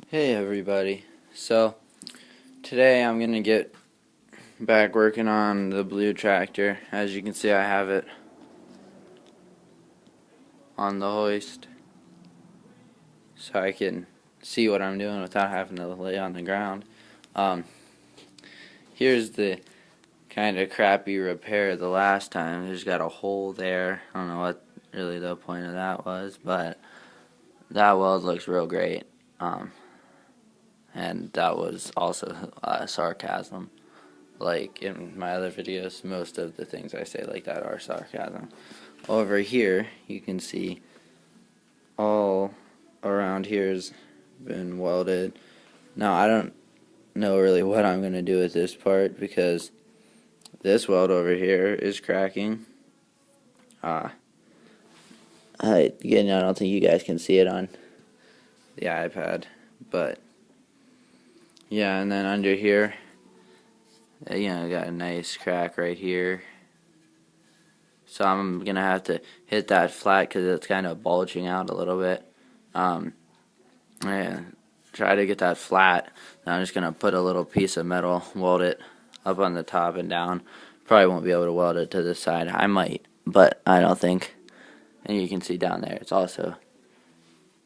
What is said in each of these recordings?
Hey everybody. So today I'm gonna get back working on the blue tractor. As you can see, I have it on the hoist so I can see what I'm doing without having to lay on the ground. Um, Here's the kind of crappy repair the last time. There's got a hole there. I don't know what really the point of that was, but that weld looks real great. And that was also sarcasm. Like in my other videos, most of the things I say like that are sarcasm. Over here, you can see all around here's been welded. Now, I don't know really what I'm going to do with this part because this weld over here is cracking. Again, I don't think you guys can see it on the iPad, but yeah, and then under here, got a nice crack right here. So I'm going to have to hit that flat because it's kind of bulging out a little bit. And try to get that flat. Now I'm just going to put a little piece of metal, weld it up on the top and down. Probably won't be able to weld it to this side. I might, but I don't think. And you can see down there, it's also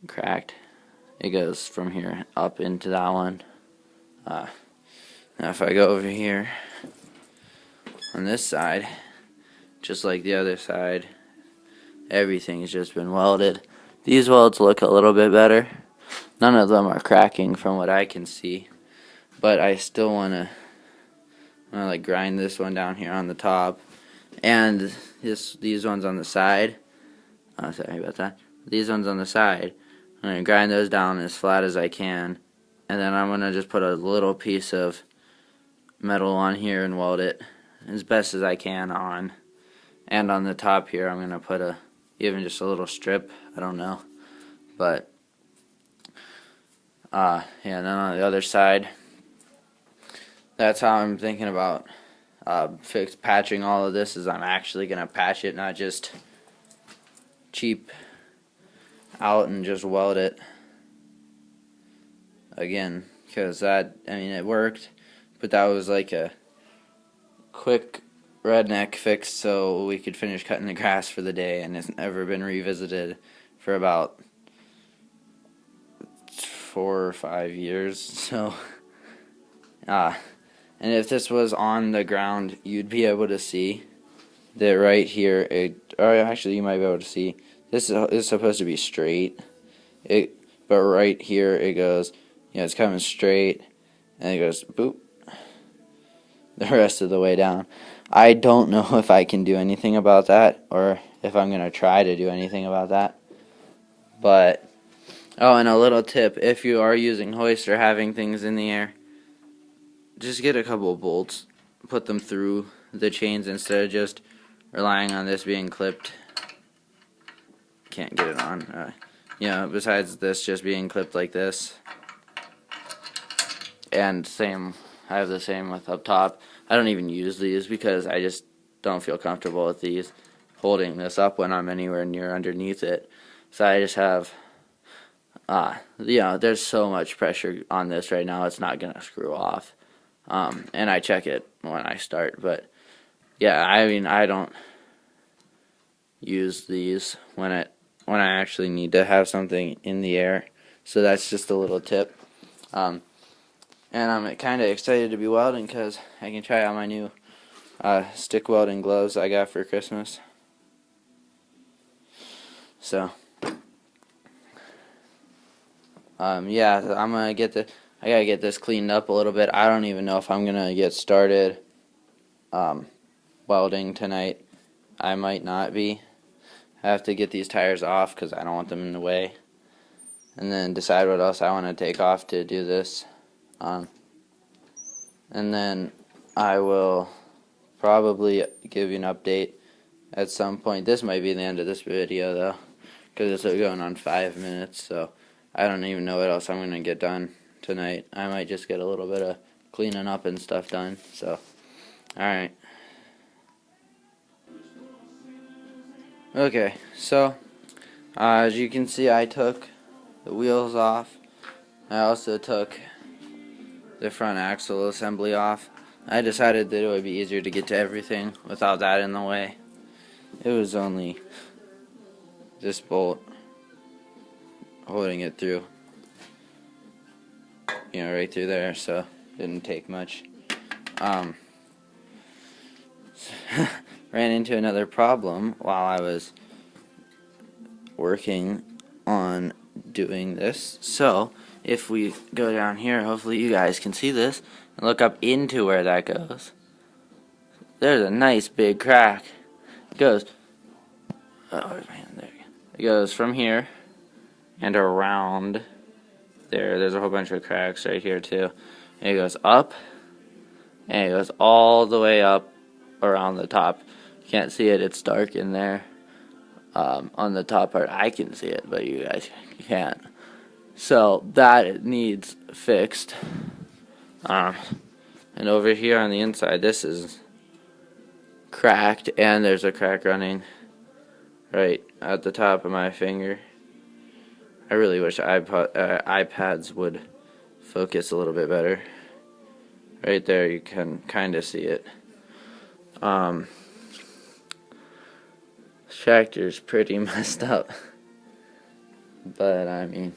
cracked. It goes from here up into that one. Now if I go over here on this side, just like the other side, everything's just been welded. These welds look a little bit better. None of them are cracking from what I can see, but I still want to like grind this one down here on the top, and these ones on the side. Oh, sorry about that. These ones on the side, I'm gonna grind those down as flat as I can, and then I'm gonna just put a little piece of metal on here and weld it as best as I can on. And on the top here, I'm gonna put even just a little strip. I don't know, but yeah. And then on the other side, that's how I'm thinking about patching all of this. Is I'm actually gonna patch it, not just cheap out and just weld it again, because it worked, but that was like a quick redneck fix so we could finish cutting the grass for the day, and it's never been revisited for about 4 or 5 years. So and if this was on the ground, you'd be able to see that right here, or actually you might be able to see, this is supposed to be straight, but right here it goes, it's coming straight, and it goes boop, the rest of the way down. I don't know if I can do anything about that, or if I'm going to try to do anything about that, but, oh, and a little tip, if you are using hoist or having things in the air, just get a couple of bolts, put them through the chains instead of just relying on this being clipped. Can't get it on. Besides this just being clipped like this. And I have the same with up top. I don't even use these because I just don't feel comfortable with these holding this up when I'm anywhere near underneath it. So I just have, there's so much pressure on this right now, it's not going to screw off. And I check it when I start, but yeah, I don't use these when I actually need to have something in the air. So that's just a little tip. And I'm kind of excited to be welding because I can try out my new stick welding gloves I got for Christmas. So yeah, I gotta get this cleaned up a little bit. I don't even know if I'm gonna get started welding tonight. I might not be. I have to get these tires off because I don't want them in the way, and then decide what else I want to take off to do this. And then I will probably give you an update at some point. This might be the end of this video though, because it's going on 5 minutes, so I don't even know what else I'm going to get done tonight. I might just get a little bit of cleaning up and stuff done. So, alright. Okay, so as you can see, I took the wheels off I also took the front axle assembly off. I decided that it would be easier to get to everything without that in the way. It was only this bolt holding it through, right through there, so it didn't take much. Ran into another problem while I was working on doing this. So if we go down here, hopefully you guys can see this and look up into where that goes. There's a nice big crack. It goes, oh man, there you go. It goes from here and around there. There's a whole bunch of cracks right here too. And it goes up and it goes all the way up around the top. You can't see it, it's dark in there. On the top part, I can see it, but you guys can't. So that needs fixed. And over here on the inside, this is cracked, and there's a crack running right at the top of my finger. I really wish iPads would focus a little bit better. Right there, you can kind of see it. Tractor's pretty messed up, but I mean,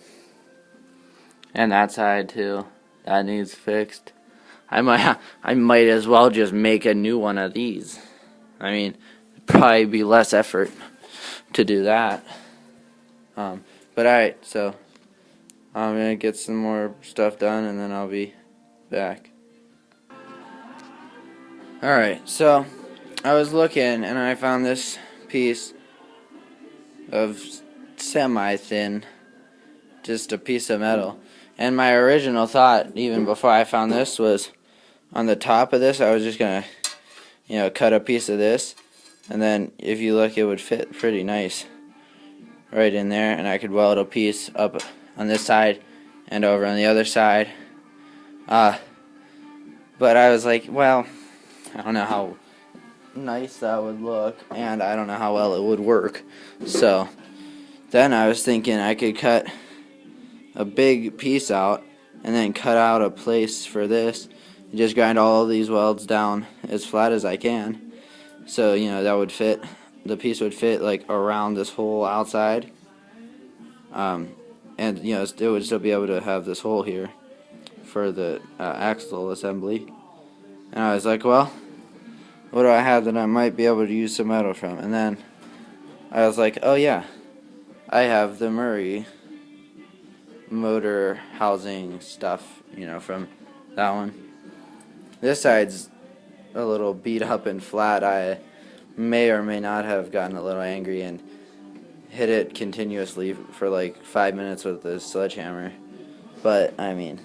and that side too, that needs fixed. I might as well just make a new one of these. I mean, it'd probably be less effort to do that. But alright, so I'm gonna get some more stuff done and then I'll be back. Alright, so I was looking and I found this piece of semi-thin, just a piece of metal. And my original thought, even before I found this, was on the top of this, I was just gonna, cut a piece of this, and then if you look, it would fit pretty nice right in there, and I could weld a piece up on this side and over on the other side. But I was like, well, I don't know how nice that would look, and I don't know how well it would work. So then I was thinking I could cut a big piece out and then cut out a place for this and just grind all of these welds down as flat as I can, so that would fit, the piece would fit like around this whole outside, and it would still be able to have this hole here for the axle assembly. And I was like, well, what do I have that I might be able to use some metal from? And then I was like, oh yeah, I have the Murray motor housing stuff, from that one. This side's a little beat up and flat. I may or may not have gotten a little angry and hit it continuously for like 5 minutes with the sledgehammer. But, I mean,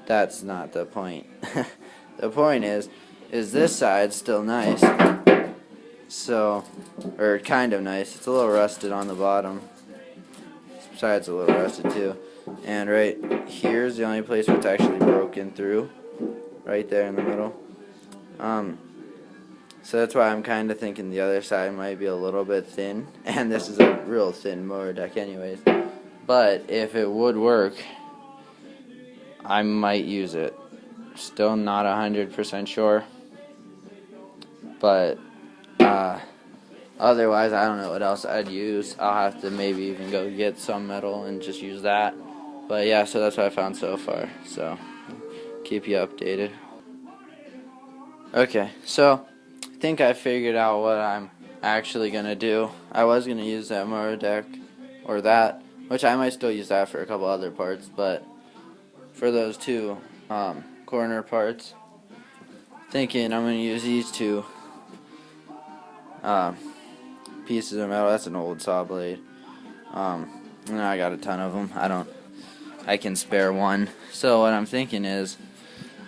that's not the point. The point is this side's still nice. So, or kind of nice. It's a little rusted on the bottom. This side's a little rusted too. And right here's the only place where it's actually broken through. Right there in the middle. So that's why I'm kind of thinking the other side might be a little bit thin. And this is a real thin motor deck anyways. But if it would work, I might use it. Still not 100% sure. But otherwise, I don't know what else I'd use. I'll have to maybe even go get some metal and just use that. But yeah, so that's what I found so far. So keep you updated. Okay, so I think I figured out what I'm actually going to do. I was going to use that motor deck or that, which I might still use that for a couple other parts, but for those two corner parts, thinking I'm going to use these two pieces of metal. That's an old saw blade. And I got a ton of them. I can spare one. So what I'm thinking is,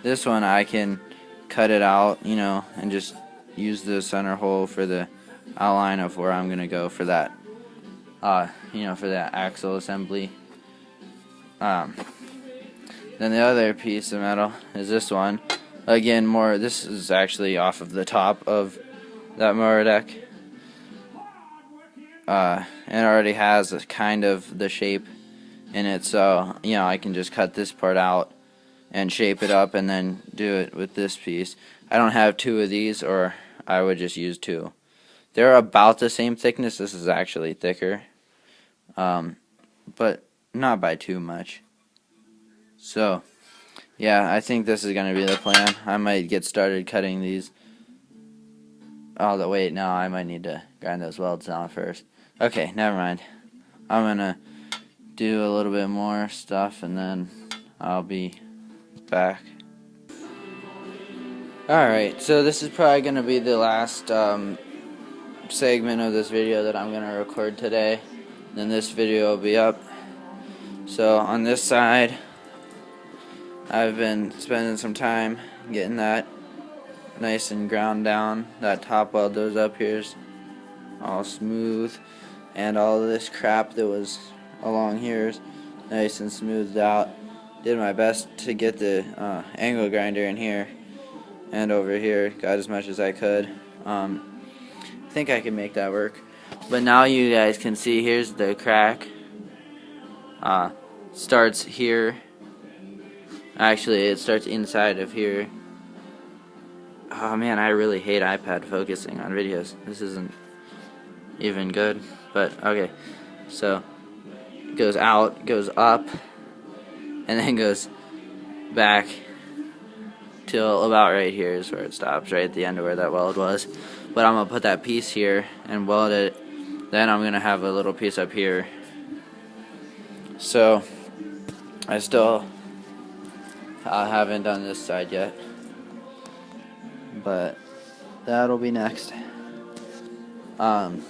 this one I can cut it out, and just use the center hole for the outline of where I'm going to go for that, for that axle assembly. Then the other piece of metal is this one. Again, this is actually off of the top of that motor deck. And it already has a kind of the shape in it, so you know I can just cut this part out and shape it up and then do it with this piece. I don't have two of these, or I would just use two. They're about the same thickness. This is actually thicker, but not by too much. So yeah, I think this is going to be the plan. I might get started cutting these. Oh, wait, no, I might need to grind those welds down first. Okay, never mind. I'm going to do a little bit more stuff, and then I'll be back. Alright, so this is probably going to be the last segment of this video that I'm going to record today. Then this video will be up. So on this side, I've been spending some time getting that nice and ground down. That top weld goes up here's all smooth, and all of this crap that was along here is nice and smoothed out. Did my best to get the angle grinder in here and over here. Got as much as I could. I think I can make that work. But now you guys can see here's the crack. Starts here. Actually, it starts inside of here. Oh man, I really hate iPad focusing on videos. This isn't even good, but okay. So, it goes out, goes up, and then goes back till about right here is where it stops, right at the end of where that weld was. But I'm going to put that piece here and weld it. Then I'm going to have a little piece up here. So, I still haven't done this side yet, but that'll be next. And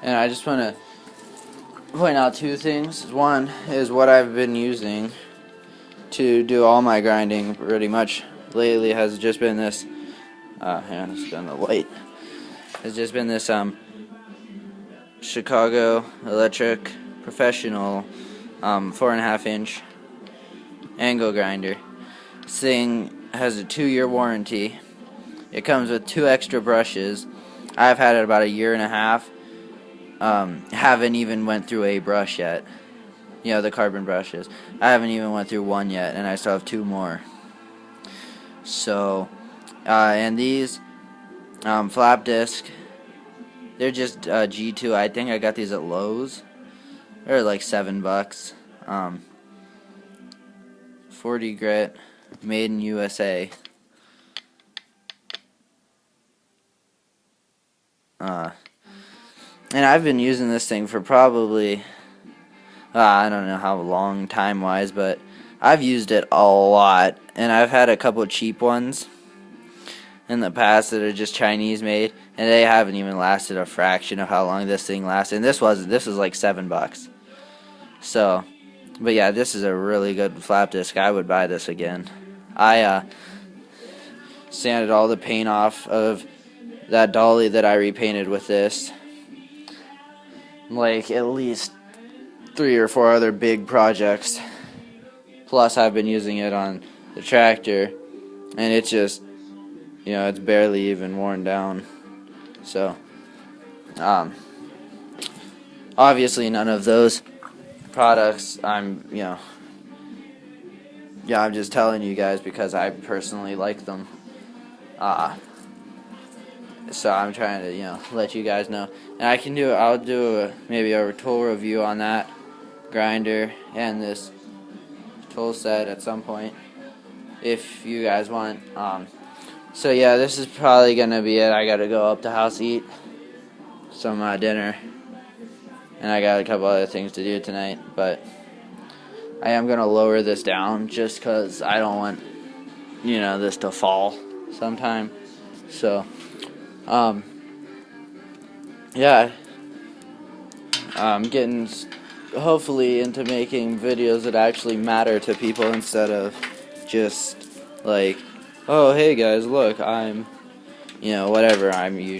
I just want to point out two things. One is what I've been using to do all my grinding pretty much lately has just been this, hang on, it's on the light, has just been this Chicago Electric Professional 4.5 inch angle grinder. This thing has a 2-year warranty. It comes with 2 extra brushes. I've had it about a year and a half. Haven't even went through a brush yet. You know, the carbon brushes. I haven't even went through one yet, and I still have 2 more. So, and these flap disc, they're just G2. I think I got these at Lowe's. They're like $7. 40 grit, made in USA. And I've been using this thing for probably, I don't know how long time-wise, but I've used it a lot. And I've had a couple cheap ones in the past that are just Chinese made, and they haven't even lasted a fraction of how long this thing lasted. And this was like $7. So, but yeah, this is a really good flap disc. I would buy this again. I sanded all the paint off of that dolly that I repainted with this. Like at least 3 or 4 other big projects. Plus I've been using it on the tractor, and it's just, you know, it's barely even worn down. So, obviously none of those products I'm just telling you guys because I personally like them. So I'm trying to, let you guys know. And I'll do maybe a tool review on that grinder and this tool set at some point if you guys want. So yeah, this is probably gonna be it. I gotta go up the house, eat some dinner, and I got a couple other things to do tonight, but I am gonna lower this down just because I don't want this to fall sometime. So yeah, I'm getting hopefully into making videos that actually matter to people instead of just like, oh hey guys, look, I'm whatever I'm usually